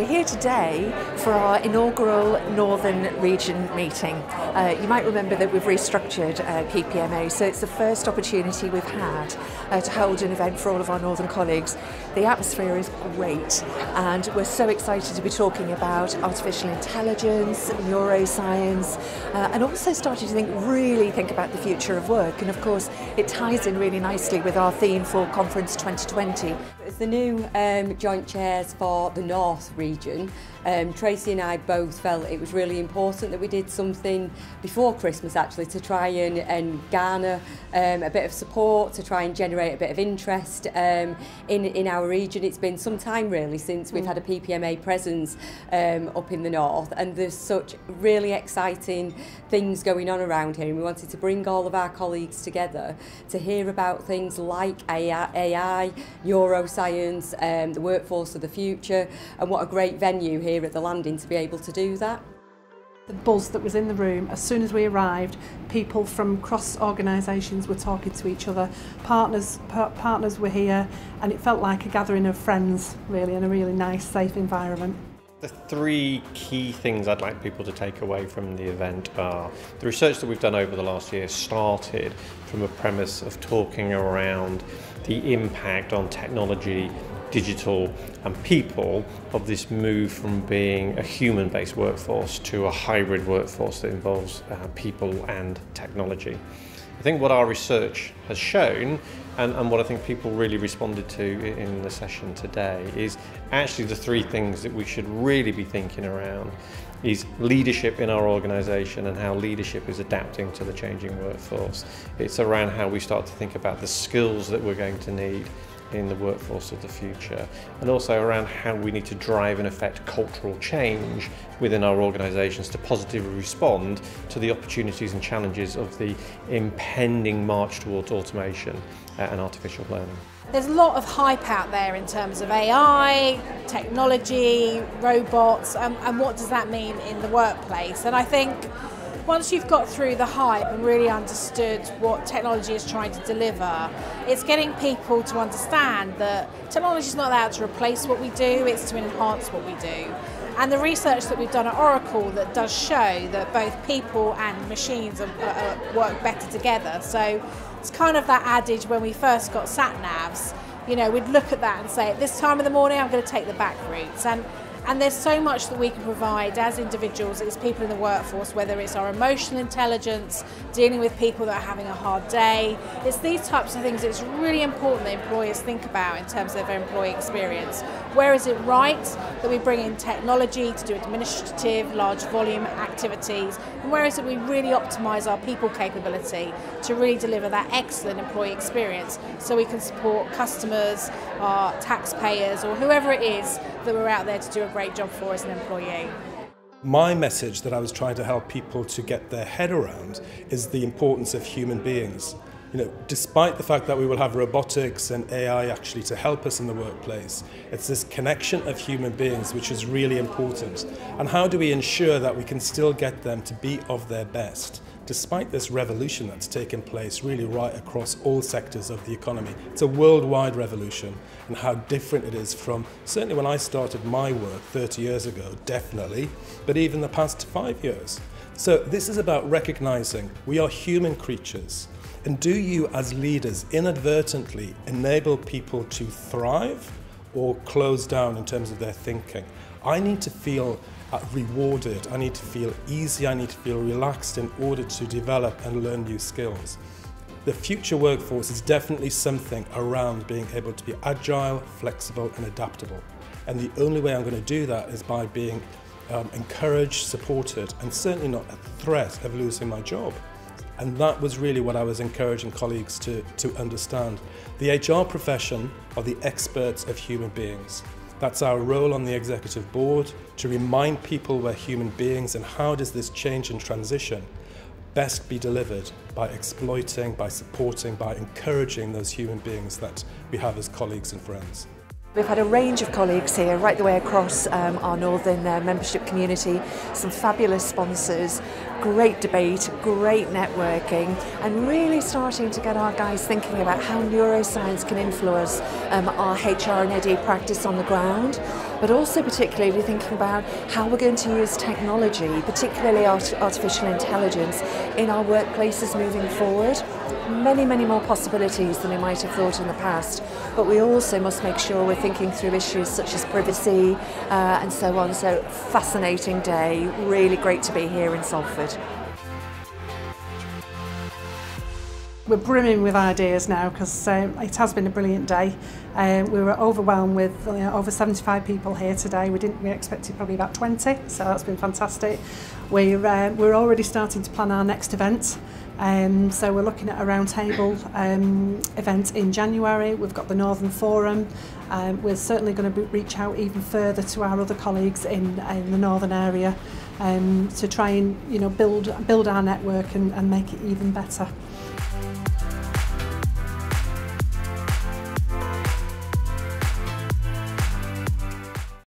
We're here today for our inaugural Northern Region meeting. You might remember that we've restructured PPMA, so it's the first opportunity we've had to hold an event for all of our Northern colleagues. The atmosphere is great, and we're so excited to be talking about artificial intelligence, neuroscience, and also starting to really think about the future of work. And of course, it ties in really nicely with our theme for Conference 2020. As the new joint chairs for the North region, Tracy and I both felt it was really important that we did something before Christmas actually to try and garner a bit of support, to try and generate a bit of interest in our region. It's been some time really since we've had a PPMA presence up in the North, and there's such really exciting things going on around here, and we wanted to bring all of our colleagues together to hear about things like AI, neuroscience, the workforce of the future, and what a great venue here at the landing to be able to do that. The buzz that was in the room as soon as we arrived, people from cross organisations were talking to each other, partners were here, and it felt like a gathering of friends really, in a really nice, safe environment. The three key things I'd like people to take away from the event are the research that we've done over the last year started from a premise of talking around the impact on technology, digital and people of this move from being a human-based workforce to a hybrid workforce that involves people and technology. I think what our research has shown, and what I think people really responded to in the session today, is actually the three things that we should really be thinking around is leadership in our organisation and how leadership is adapting to the changing workforce. It's around how we start to think about the skills that we're going to need in the workforce of the future, and also around how we need to drive and affect cultural change within our organisations to positively respond to the opportunities and challenges of the impending march towards automation and artificial learning. There's a lot of hype out there in terms of AI, technology, robots, and what does that mean in the workplace. And I think once you've got through the hype and really understood what technology is trying to deliver, it's getting people to understand that technology is not allowed to replace what we do, it's to enhance what we do. And the research that we've done at Oracle that does show that both people and machines work better together. So it's kind of that adage when we first got sat-navs, you know, we'd look at that and say, at this time of the morning I'm going to take the back routes. And there's so much that we can provide as individuals, as people in the workforce, whether it's our emotional intelligence, dealing with people that are having a hard day. It's these types of things that it's really important that employers think about in terms of their employee experience. Where is it right that we bring in technology to do administrative, large volume activities, and where is it we really optimise our people capability to really deliver that excellent employee experience so we can support customers, our taxpayers, or whoever it is that we're out there to do a great job for as an employee. My message that I was trying to help people to get their head around is the importance of human beings. You know, despite the fact that we will have robotics and AI actually to help us in the workplace, it's this connection of human beings which is really important. And how do we ensure that we can still get them to be of their best, despite this revolution that's taken place really right across all sectors of the economy? It's a worldwide revolution, and how different it is from certainly when I started my work 30 years ago, definitely, but even the past 5 years. So this is about recognizing we are human creatures. And do you, as leaders, inadvertently enable people to thrive or close down in terms of their thinking? I need to feel rewarded, I need to feel easy, I need to feel relaxed in order to develop and learn new skills. The future workforce is definitely something around being able to be agile, flexible and adaptable. And the only way I'm going to do that is by being encouraged, supported, and certainly not at the threat of losing my job. And that was really what I was encouraging colleagues to understand. The HR profession are the experts of human beings. That's our role on the executive board, to remind people we're human beings and how does this change and transition best be delivered by exploiting, by supporting, by encouraging those human beings that we have as colleagues and friends. We've had a range of colleagues here right the way across our Northern membership community, some fabulous sponsors, great debate, great networking, and really starting to get our guys thinking about how neuroscience can influence our HR and ED practice on the ground. but also particularly thinking about how we're going to use technology, particularly artificial intelligence, in our workplaces moving forward. Many, many more possibilities than we might have thought in the past, but we also must make sure we're thinking through issues such as privacy and so on. So fascinating day, really great to be here in Salford. We're brimming with ideas now because it has been a brilliant day. We were overwhelmed with over 75 people here today. We expected probably about 20, so that's been fantastic. We're already starting to plan our next event. So we're looking at a roundtable event in January. We've got the Northern Forum. We're certainly going to reach out even further to our other colleagues in the Northern area to try and build our network and make it even better.